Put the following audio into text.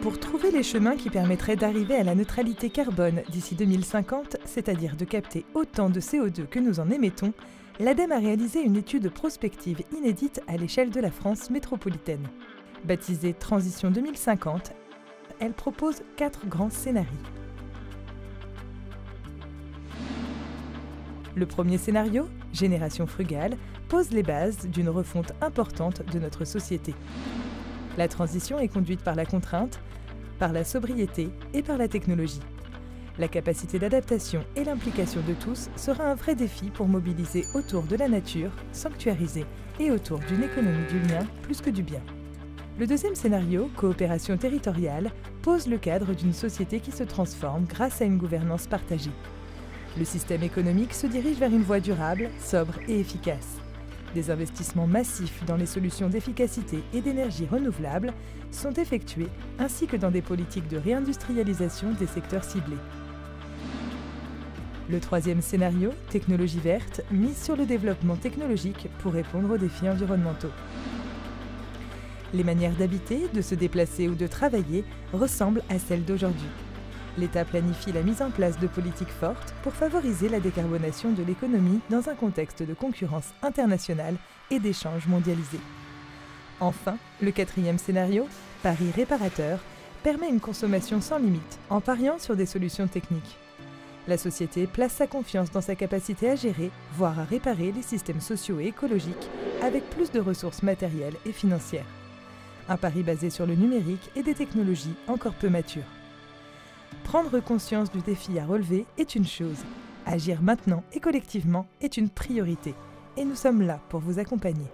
Pour trouver les chemins qui permettraient d'arriver à la neutralité carbone d'ici 2050, c'est-à-dire de capter autant de CO2 que nous en émettons, l'ADEME a réalisé une étude prospective inédite à l'échelle de la France métropolitaine. Baptisée Transition 2050, elle propose 4 grands scénarios. Le premier scénario, Génération frugale, pose les bases d'une refonte importante de notre société. La transition est conduite par la contrainte, par la sobriété et par la technologie. La capacité d'adaptation et l'implication de tous sera un vrai défi pour mobiliser autour de la nature, sanctuarisée, et autour d'une économie du lien plus que du bien. Le deuxième scénario, Coopération territoriale, pose le cadre d'une société qui se transforme grâce à une gouvernance partagée. Le système économique se dirige vers une voie durable, sobre et efficace. Des investissements massifs dans les solutions d'efficacité et d'énergie renouvelables sont effectués, ainsi que dans des politiques de réindustrialisation des secteurs ciblés. Le troisième scénario, Technologie verte, mise sur le développement technologique pour répondre aux défis environnementaux. Les manières d'habiter, de se déplacer ou de travailler ressemblent à celles d'aujourd'hui. L'État planifie la mise en place de politiques fortes pour favoriser la décarbonation de l'économie dans un contexte de concurrence internationale et d'échanges mondialisés. Enfin, le quatrième scénario, Paris réparateur, permet une consommation sans limite en pariant sur des solutions techniques. La société place sa confiance dans sa capacité à gérer, voire à réparer les systèmes sociaux et écologiques avec plus de ressources matérielles et financières. Un pari basé sur le numérique et des technologies encore peu matures. Prendre conscience du défi à relever est une chose. Agir maintenant et collectivement est une priorité. Et nous sommes là pour vous accompagner.